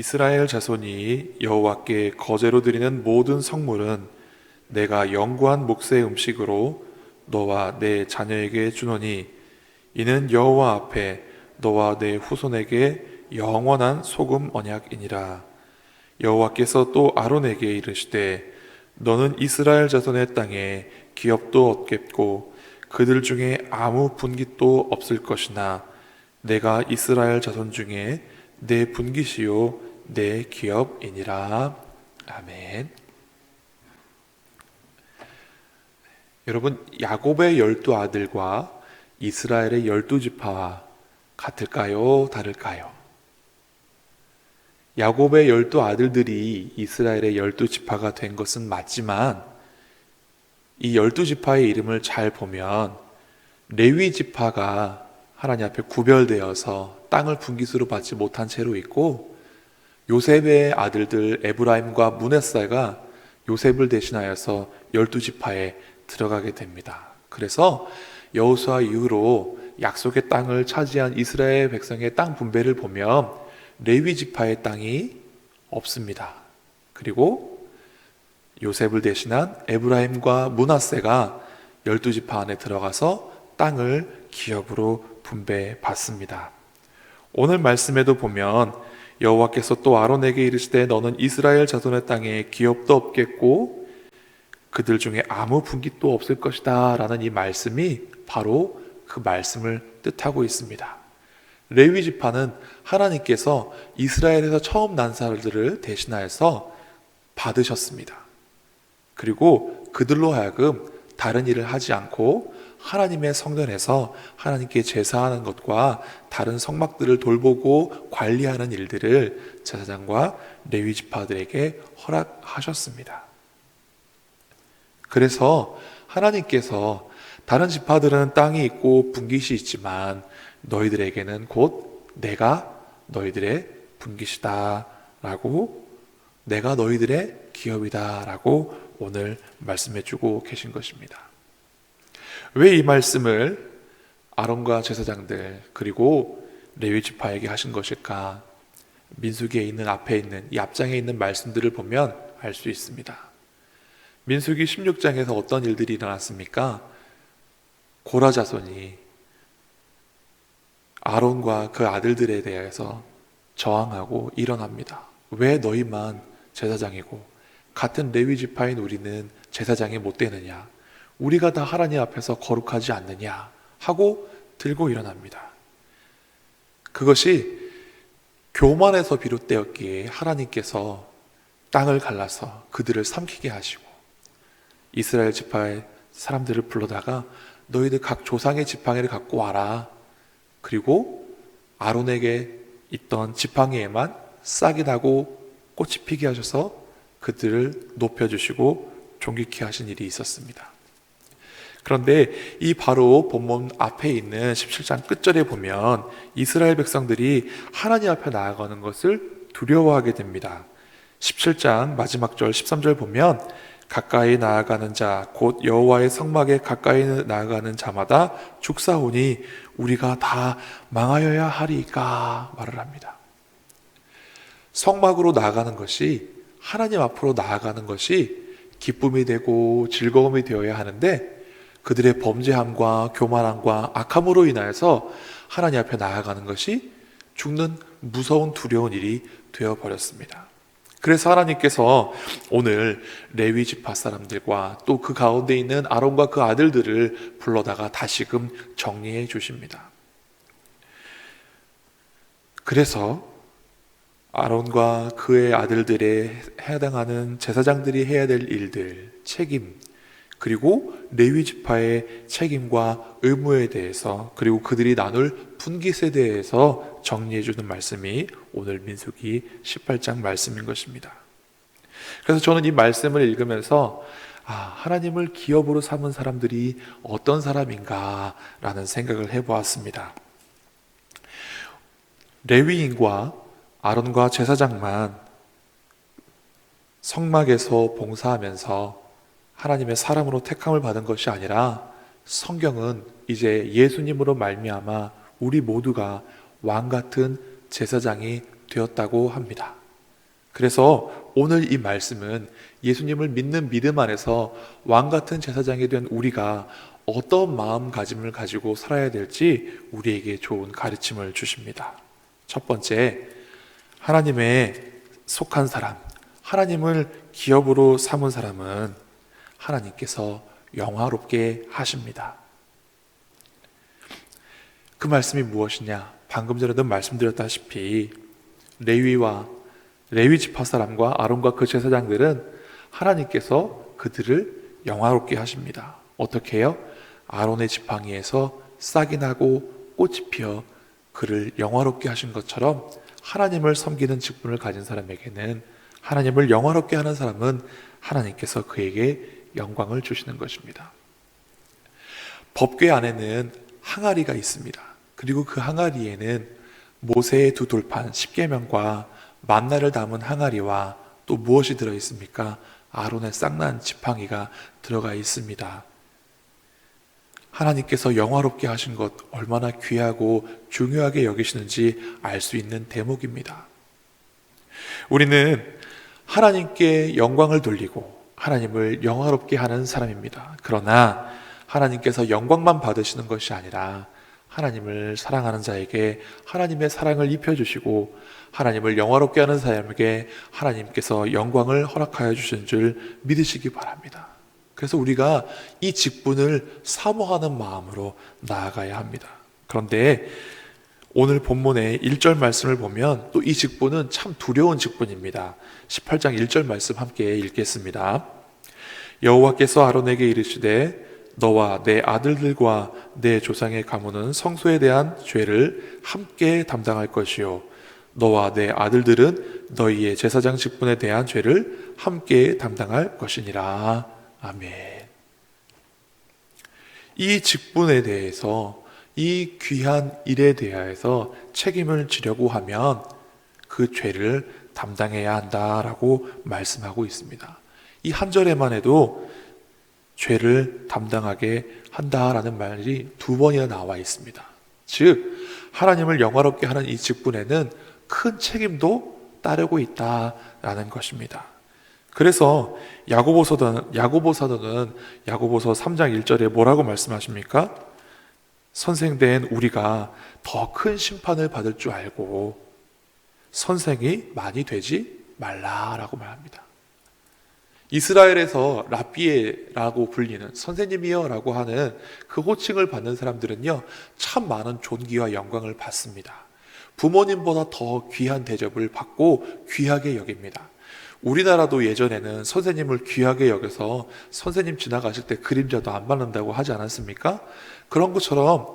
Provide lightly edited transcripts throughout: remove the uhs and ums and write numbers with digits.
이스라엘 자손이 여호와께 거제로 드리는 모든 성물은 내가 영구한 몫의 음식으로 너와 내 자녀에게 주노니 이는 여호와 앞에 너와 내 후손에게 영원한 소금 언약이니라. 여호와께서 또 아론에게 이르시되 너는 이스라엘 자손의 땅에 기업도 얻겠고 그들 중에 아무 분깃도 없을 것이나 내가 이스라엘 자손 중에 내 분깃이요 내 기업이니라. 아멘. 여러분, 야곱의 12아들과 이스라엘의 12지파와 같을까요? 다를까요? 야곱의 12아들들이 이스라엘의 12지파가 된 것은 맞지만 이 12지파의 이름을 잘 보면 레위 지파가 하나님 앞에 구별되어서 땅을 분깃으로 받지 못한 채로 있고, 요셉의 아들들 에브라임과 므낫세가 요셉을 대신하여서 12지파에 들어가게 됩니다. 그래서 여호수아 이후로 약속의 땅을 차지한 이스라엘 백성의 땅 분배를 보면 레위 지파의 땅이 없습니다. 그리고 요셉을 대신한 에브라임과 므낫세가 12지파 안에 들어가서 땅을 기업으로 분배받습니다. 오늘 말씀에도 보면 여호와께서 또 아론에게 이르시되 너는 이스라엘 자손의 땅에 기업도 없겠고 그들 중에 아무 분깃도 없을 것이다 라는 이 말씀이 바로 그 말씀을 뜻하고 있습니다. 레위 지파는 하나님께서 이스라엘에서 처음 난 사람들을 대신하여서 받으셨습니다. 그리고 그들로 하여금 다른 일을 하지 않고 하나님의 성전에서 하나님께 제사하는 것과 다른 성막들을 돌보고 관리하는 일들을 제사장과 레위 지파들에게 허락하셨습니다. 그래서 하나님께서 다른 지파들은 땅이 있고 분깃이 있지만 너희들에게는 곧 내가 너희들의 분깃이다 라고, 내가 너희들의 기업이다 라고 오늘 말씀해 주고 계신 것입니다. 왜 이 말씀을 아론과 제사장들 그리고 레위 지파에게 하신 것일까? 민수기에 있는 앞에 있는 이 앞장에 있는 말씀들을 보면 알 수 있습니다. 민수기 16장에서 어떤 일들이 일어났습니까? 고라 자손이 아론과 그 아들들에 대해서 저항하고 일어납니다. 왜 너희만 제사장이고 같은 레위 지파인 우리는 제사장이 못 되느냐? 우리가 다 하나님 앞에서 거룩하지 않느냐? 하고 들고 일어납니다. 그것이 교만에서 비롯되었기에 하나님께서 땅을 갈라서 그들을 삼키게 하시고 이스라엘 지파의 사람들을 불러다가 너희들 각 조상의 지팡이를 갖고 와라. 그리고 아론에게 있던 지팡이에만 싹이 나고 꽃이 피게 하셔서 그들을 높여주시고 존귀케 하신 일이 있었습니다. 그런데 이 바로 본문 앞에 있는 17장 끝절에 보면 이스라엘 백성들이 하나님 앞에 나아가는 것을 두려워하게 됩니다. 17장 마지막 절 13절 보면 가까이 나아가는 자 곧 여호와의 성막에 가까이 나아가는 자마다 죽사오니 우리가 다 망하여야 하리까 말을 합니다. 성막으로 나아가는 것이, 하나님 앞으로 나아가는 것이 기쁨이 되고 즐거움이 되어야 하는데 그들의 범죄함과 교만함과 악함으로 인하여서 하나님 앞에 나아가는 것이 죽는 무서운 두려운 일이 되어버렸습니다. 그래서 하나님께서 오늘 레위 지파 사람들과 또 그 가운데 있는 아론과 그 아들들을 불러다가 다시금 정리해 주십니다. 그래서 아론과 그의 아들들에 해당하는 제사장들이 해야 될 일들, 책임, 그리고 레위 지파의 책임과 의무에 대해서, 그리고 그들이 나눌 분깃에 대해서 정리해 주는 말씀이 오늘 민수기 18장 말씀인 것입니다. 그래서 저는 이 말씀을 읽으면서 하나님을 기업으로 삼은 사람들이 어떤 사람인가 라는 생각을 해보았습니다. 레위인과 아론과 제사장만 성막에서 봉사하면서 하나님의 사람으로 택함을 받은 것이 아니라 성경은 이제 예수님으로 말미암아 우리 모두가 왕 같은 제사장이 되었다고 합니다. 그래서 오늘 이 말씀은 예수님을 믿는 믿음 안에서 왕 같은 제사장이 된 우리가 어떤 마음가짐을 가지고 살아야 될지 우리에게 좋은 가르침을 주십니다. 첫 번째, 하나님의 속한 사람, 하나님을 기업으로 삼은 사람은 하나님께서 영화롭게 하십니다. 그 말씀이 무엇이냐? 방금 전에도 말씀드렸다시피 레위 지파 사람과 아론과 그 제사장들은 하나님께서 그들을 영화롭게 하십니다. 어떻게 해요? 아론의 지팡이에서 싹이 나고 꽃이 피어 그를 영화롭게 하신 것처럼 하나님을 섬기는 직분을 가진 사람에게는, 하나님을 영화롭게 하는 사람은 하나님께서 그에게 영광을 주시는 것입니다. 법궤 안에는 항아리가 있습니다. 그리고 그 항아리에는 모세의 두 돌판 10계명과 만나를 담은 항아리와 또 무엇이 들어 있습니까? 아론의 싹난 지팡이가 들어가 있습니다. 하나님께서 영화롭게 하신 것 얼마나 귀하고 중요하게 여기시는지 알 수 있는 대목입니다. 우리는 하나님께 영광을 돌리고 하나님을 영화롭게 하는 사람입니다. 그러나 하나님께서 영광만 받으시는 것이 아니라 하나님을 사랑하는 자에게 하나님의 사랑을 입혀주시고 하나님을 영화롭게 하는 사람에게 하나님께서 영광을 허락하여 주신 줄 믿으시기 바랍니다. 그래서 우리가 이 직분을 사모하는 마음으로 나아가야 합니다. 그런데 오늘 본문의 1절 말씀을 보면 또 이 직분은 참 두려운 직분입니다. 18장 1절 말씀 함께 읽겠습니다. 여호와께서 아론에게 이르시되 너와 내 아들들과 내 조상의 가문은 성소에 대한 죄를 함께 담당할 것이요 너와 내 아들들은 너희의 제사장 직분에 대한 죄를 함께 담당할 것이니라. 아멘. 이 직분에 대해서, 이 귀한 일에 대하여서 책임을 지려고 하면 그 죄를 담당해야 한다라고 말씀하고 있습니다. 이 한 절에만 해도 죄를 담당하게 한다라는 말이 두 번이나 나와 있습니다. 즉 하나님을 영화롭게 하는 이 직분에는 큰 책임도 따르고 있다라는 것입니다. 그래서 야고보서 사도는 야고보서 3장 1절에 뭐라고 말씀하십니까? 선생된 우리가 더 큰 심판을 받을 줄 알고 선생이 많이 되지 말라라고 말합니다. 이스라엘에서 랍비에라고 불리는 선생님이여 라고 하는 그 호칭을 받는 사람들은요, 참 많은 존귀와 영광을 받습니다. 부모님보다 더 귀한 대접을 받고 귀하게 여깁니다. 우리나라도 예전에는 선생님을 귀하게 여겨서 선생님 지나가실 때 그림자도 안 받는다고 하지 않았습니까? 그런 것처럼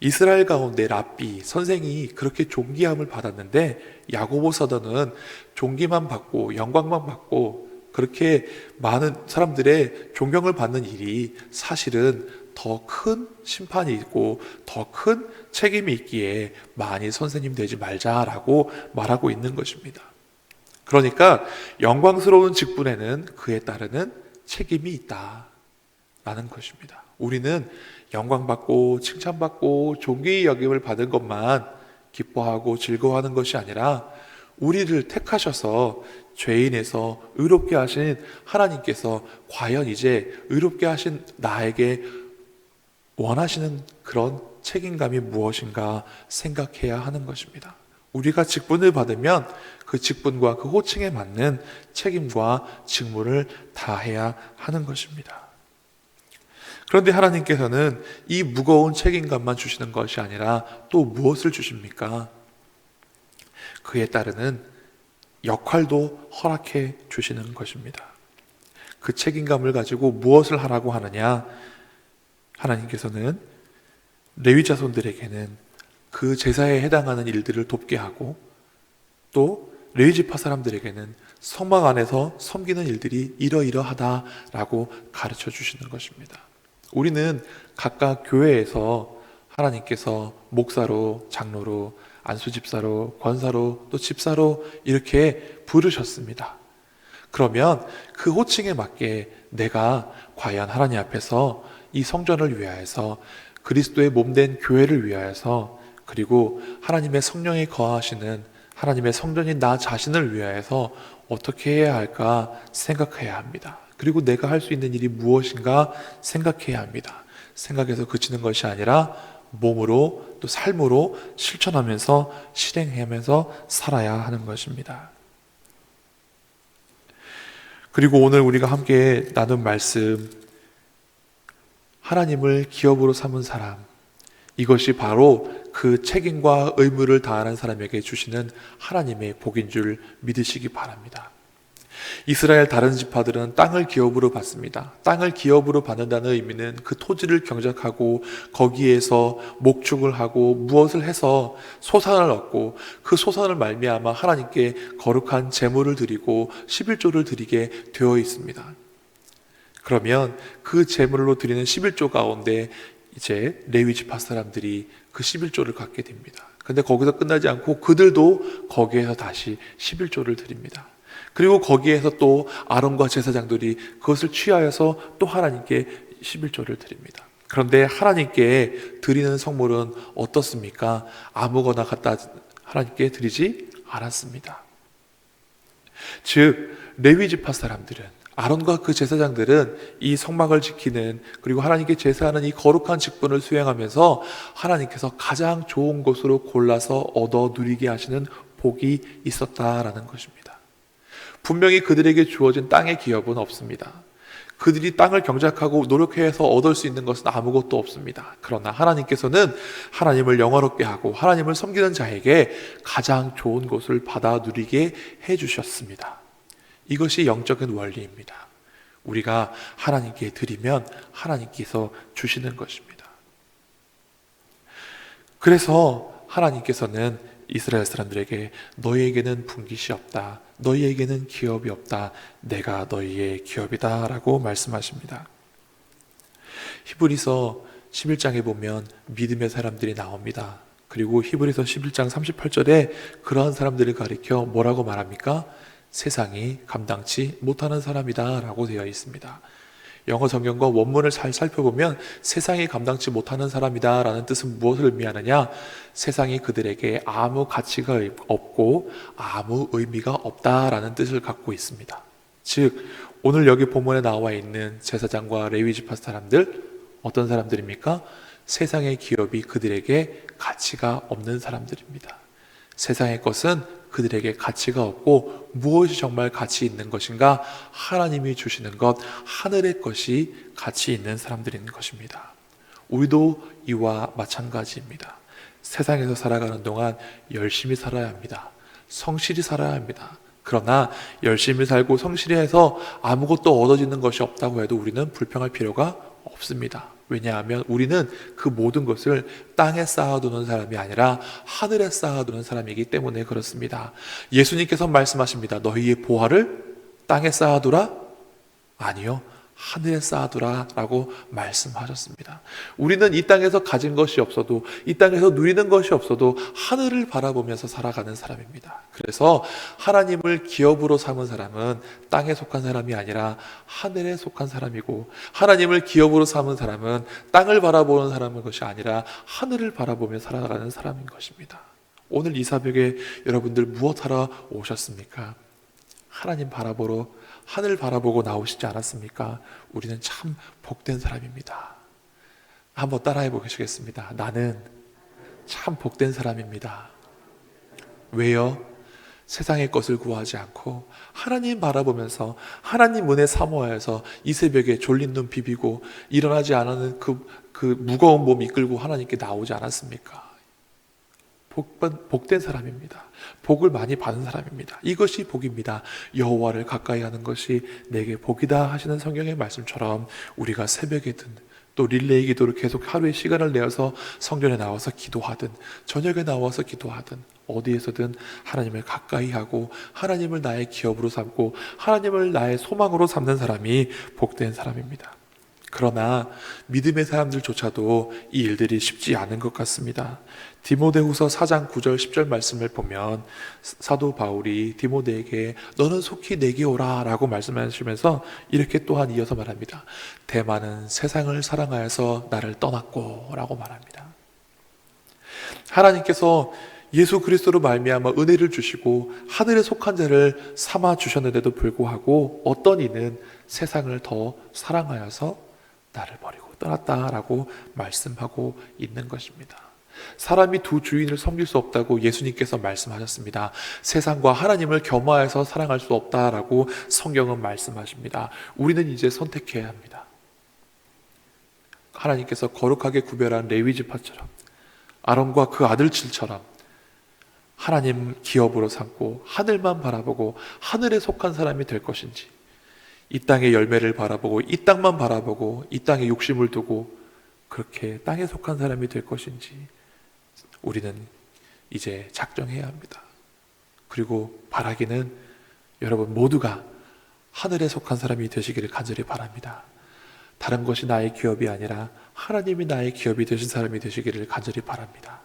이스라엘 가운데 랍비, 선생이 그렇게 존귀함을 받았는데 야고보 사도는 존귀만 받고 영광만 받고 그렇게 많은 사람들의 존경을 받는 일이 사실은 더 큰 심판이 있고 더 큰 책임이 있기에 많이 선생님 되지 말자라고 말하고 있는 것입니다. 그러니까 영광스러운 직분에는 그에 따르는 책임이 있다라는 것입니다. 우리는 영광받고 칭찬받고 존귀의 여김을 받은 것만 기뻐하고 즐거워하는 것이 아니라 우리를 택하셔서 죄인에서 의롭게 하신 하나님께서 과연 이제 의롭게 하신 나에게 원하시는 그런 책임감이 무엇인가 생각해야 하는 것입니다. 우리가 직분을 받으면 그 직분과 그 호칭에 맞는 책임과 직무를 다해야 하는 것입니다. 그런데 하나님께서는 이 무거운 책임감만 주시는 것이 아니라 또 무엇을 주십니까? 그에 따르는 역할도 허락해 주시는 것입니다. 그 책임감을 가지고 무엇을 하라고 하느냐? 하나님께서는 레위 자손들에게는 그 제사에 해당하는 일들을 돕게 하고 또 레위 지파 사람들에게는 성막 안에서 섬기는 일들이 이러이러하다라고 가르쳐 주시는 것입니다. 우리는 각각 교회에서 하나님께서 목사로, 장로로, 안수집사로, 권사로, 또 집사로 이렇게 부르셨습니다. 그러면 그 호칭에 맞게 내가 과연 하나님 앞에서 이 성전을 위하여서 그리스도의 몸된 교회를 위하여서 그리고 하나님의 성령이 거하시는 하나님의 성전인 나 자신을 위하여서 어떻게 해야 할까 생각해야 합니다. 그리고 내가 할 수 있는 일이 무엇인가 생각해야 합니다. 생각에서 그치는 것이 아니라 몸으로 또 삶으로 실천하면서 실행하면서 살아야 하는 것입니다. 그리고 오늘 우리가 함께 나눈 말씀, 하나님을 기업으로 삼은 사람, 이것이 바로 그 책임과 의무를 다하는 사람에게 주시는 하나님의 복인 줄 믿으시기 바랍니다. 이스라엘 다른 지파들은 땅을 기업으로 받습니다. 땅을 기업으로 받는다는 의미는 그 토지를 경작하고 거기에서 목축을 하고 무엇을 해서 소산을 얻고 그 소산을 말미암아 하나님께 거룩한 제물을 드리고 11조를 드리게 되어 있습니다. 그러면 그 제물로 드리는 11조 가운데 이제 레위 지파 사람들이 그 11조를 갖게 됩니다. 근데 거기서 끝나지 않고 그들도 거기에서 다시 11조를 드립니다. 그리고 거기에서 또 아론과 제사장들이 그것을 취하여서 또 하나님께 11조를 드립니다. 그런데 하나님께 드리는 성물은 어떻습니까? 아무거나 갖다 하나님께 드리지 않았습니다. 즉 레위 지파 사람들은, 아론과 그 제사장들은 이 성막을 지키는, 그리고 하나님께 제사하는 이 거룩한 직분을 수행하면서 하나님께서 가장 좋은 곳으로 골라서 얻어 누리게 하시는 복이 있었다라는 것입니다. 분명히 그들에게 주어진 땅의 기업은 없습니다. 그들이 땅을 경작하고 노력해서 얻을 수 있는 것은 아무것도 없습니다. 그러나 하나님께서는 하나님을 영화롭게 하고 하나님을 섬기는 자에게 가장 좋은 곳을 받아 누리게 해주셨습니다. 이것이 영적인 원리입니다. 우리가 하나님께 드리면 하나님께서 주시는 것입니다. 그래서 하나님께서는 이스라엘 사람들에게 너희에게는 분깃이 없다, 너희에게는 기업이 없다, 내가 너희의 기업이다 라고 말씀하십니다. 히브리서 11장에 보면 믿음의 사람들이 나옵니다. 그리고 히브리서 11장 38절에 그러한 사람들을 가리켜 뭐라고 말합니까? 세상이 감당치 못하는 사람이다 라고 되어 있습니다. 영어 성경과 원문을 잘 살펴보면 세상이 감당치 못하는 사람이다 라는 뜻은 무엇을 의미하느냐? 세상이 그들에게 아무 가치가 없고 아무 의미가 없다라는 뜻을 갖고 있습니다. 즉 오늘 여기 본문에 나와 있는 제사장과 레위 지파 사람들, 어떤 사람들입니까? 세상의 기업이 그들에게 가치가 없는 사람들입니다. 세상의 것은 그들에게 가치가 없고 무엇이 정말 가치 있는 것인가? 하나님이 주시는 것, 하늘의 것이 가치 있는 사람들인 것입니다. 우리도 이와 마찬가지입니다. 세상에서 살아가는 동안 열심히 살아야 합니다. 성실히 살아야 합니다. 그러나 열심히 살고 성실히 해서 아무것도 얻어지는 것이 없다고 해도 우리는 불평할 필요가 없습니다. 왜냐하면 우리는 그 모든 것을 땅에 쌓아두는 사람이 아니라 하늘에 쌓아두는 사람이기 때문에 그렇습니다. 예수님께서 말씀하십니다. 너희의 보화를 땅에 쌓아두라? 아니요, 하늘에 쌓아두라 라고 말씀하셨습니다. 우리는 이 땅에서 가진 것이 없어도, 이 땅에서 누리는 것이 없어도 하늘을 바라보면서 살아가는 사람입니다. 그래서 하나님을 기업으로 삼은 사람은 땅에 속한 사람이 아니라 하늘에 속한 사람이고, 하나님을 기업으로 삼은 사람은 땅을 바라보는 사람인 것이 아니라 하늘을 바라보며 살아가는 사람인 것입니다. 오늘 이 새벽에 여러분들 무엇하러 오셨습니까? 하나님 바라보러, 하늘 바라보고 나오시지 않았습니까? 우리는 참 복된 사람입니다. 한번 따라해 보시겠습니다. 나는 참 복된 사람입니다. 왜요? 세상의 것을 구하지 않고 하나님 바라보면서 하나님 은혜 사모하여서 이 새벽에 졸린 눈 비비고 일어나지 않는 그 무거운 몸 이끌고 하나님께 나오지 않았습니까? 복된 사람입니다. 복을 많이 받은 사람입니다. 이것이 복입니다. 여호와를 가까이 하는 것이 내게 복이다 하시는 성경의 말씀처럼 우리가 새벽에든 또 릴레이 기도를 계속 하루에 시간을 내어서 성전에 나와서 기도하든 저녁에 나와서 기도하든 어디에서든 하나님을 가까이 하고 하나님을 나의 기업으로 삼고 하나님을 나의 소망으로 삼는 사람이 복된 사람입니다. 그러나 믿음의 사람들조차도 이 일들이 쉽지 않은 것 같습니다. 디모데후서 4장 9절 10절 말씀을 보면 사도 바울이 디모데에게 너는 속히 내게 오라 라고 말씀하시면서 이렇게 또한 이어서 말합니다. 대만은 세상을 사랑하여서 나를 떠났고 라고 말합니다. 하나님께서 예수 그리스도로 말미암아 은혜를 주시고 하늘에 속한 자를 삼아 주셨는데도 불구하고 어떤 이는 세상을 더 사랑하여서 나를 버리고 떠났다라고 말씀하고 있는 것입니다. 사람이 두 주인을 섬길 수 없다고 예수님께서 말씀하셨습니다. 세상과 하나님을 겸하여서 사랑할 수 없다라고 성경은 말씀하십니다. 우리는 이제 선택해야 합니다. 하나님께서 거룩하게 구별한 레위 지파처럼, 아론과 그 아들들처럼 하나님 기업으로 삼고 하늘만 바라보고 하늘에 속한 사람이 될 것인지, 이 땅의 열매를 바라보고 이 땅만 바라보고 이 땅에 욕심을 두고 그렇게 땅에 속한 사람이 될 것인지 우리는 이제 작정해야 합니다. 그리고 바라기는 여러분 모두가 하늘에 속한 사람이 되시기를 간절히 바랍니다. 다른 것이 나의 기업이 아니라 하나님이 나의 기업이 되신 사람이 되시기를 간절히 바랍니다.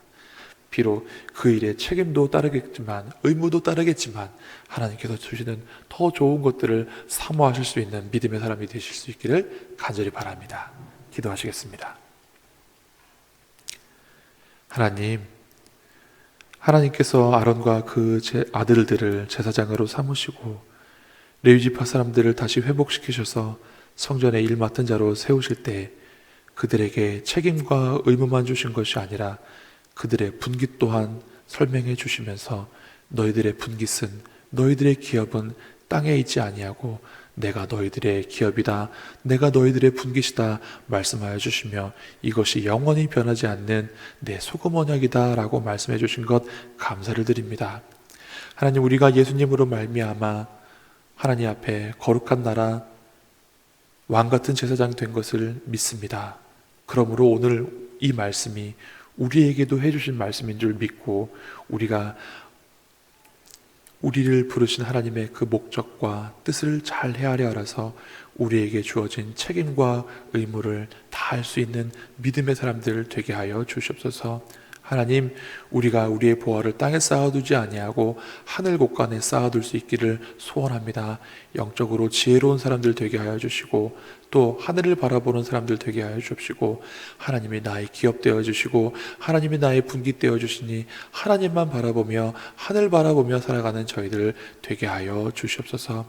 비록 그 일에 책임도 따르겠지만, 의무도 따르겠지만 하나님께서 주시는 더 좋은 것들을 사모하실 수 있는 믿음의 사람이 되실 수 있기를 간절히 바랍니다. 기도하시겠습니다. 하나님께서 아론과 그 아들들을 제사장으로 삼으시고 레위지파 사람들을 다시 회복시키셔서 성전에 일 맡은 자로 세우실 때 그들에게 책임과 의무만 주신 것이 아니라 그들의 분깃 또한 설명해 주시면서 너희들의 분깃은, 너희들의 기업은 땅에 있지 아니하고 내가 너희들의 기업이다, 내가 너희들의 분깃이다 말씀하여 주시며 이것이 영원히 변하지 않는 내 소금 언약이다 라고 말씀해 주신 것 감사를 드립니다. 하나님, 우리가 예수님으로 말미암아 하나님 앞에 거룩한 나라 왕같은 제사장 된 것을 믿습니다. 그러므로 오늘 이 말씀이 우리에게도 해주신 말씀인 줄 믿고 우리를 부르신 하나님의 그 목적과 뜻을 잘 헤아려 알아서 우리에게 주어진 책임과 의무를 다할 수 있는 믿음의 사람들 되게 하여 주시옵소서. 하나님, 우리가 우리의 보화를 땅에 쌓아두지 아니하고 하늘 곳간에 쌓아둘 수 있기를 소원합니다. 영적으로 지혜로운 사람들 되게 하여 주시고 또 하늘을 바라보는 사람들 되게 하여 주시고 하나님이 나의 기업 되어 주시고 하나님이 나의 분깃 되어 주시니 하나님만 바라보며 하늘 바라보며 살아가는 저희들 되게 하여 주시옵소서.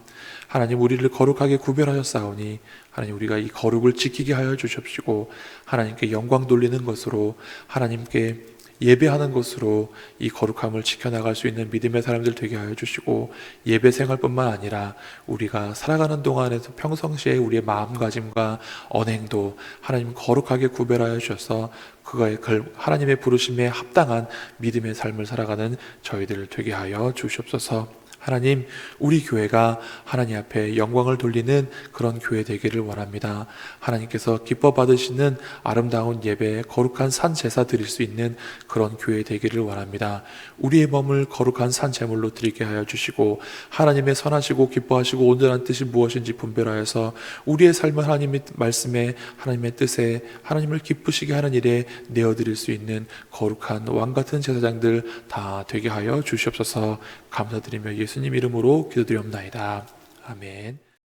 하나님, 우리를 거룩하게 구별하셨사오니 하나님, 우리가 이 거룩을 지키게 하여 주시옵시고 하나님께 영광 돌리는 것으로, 하나님께 예배하는 것으로 이 거룩함을 지켜나갈 수 있는 믿음의 사람들 되게 하여 주시고 예배 생활뿐만 아니라 우리가 살아가는 동안에서 평상시에 우리의 마음가짐과 언행도 하나님 거룩하게 구별하여 주셔서 그거에 하나님의 부르심에 합당한 믿음의 삶을 살아가는 저희들 되게 하여 주시옵소서. 하나님, 우리 교회가 하나님 앞에 영광을 돌리는 그런 교회 되기를 원합니다. 하나님께서 기뻐 받으시는 아름다운 예배, 거룩한 산 제사 드릴 수 있는 그런 교회 되기를 원합니다. 우리의 몸을 거룩한 산 제물로 드리게 하여 주시고 하나님의 선하시고 기뻐하시고 온전한 뜻이 무엇인지 분별하여서 우리의 삶을 하나님의 말씀에, 하나님의 뜻에, 하나님을 기쁘시게 하는 일에 내어드릴 수 있는 거룩한 왕같은 제사장들 다 되게 하여 주시옵소서. 감사드리며 예수님 이름으로 기도드리옵나이다. 아멘.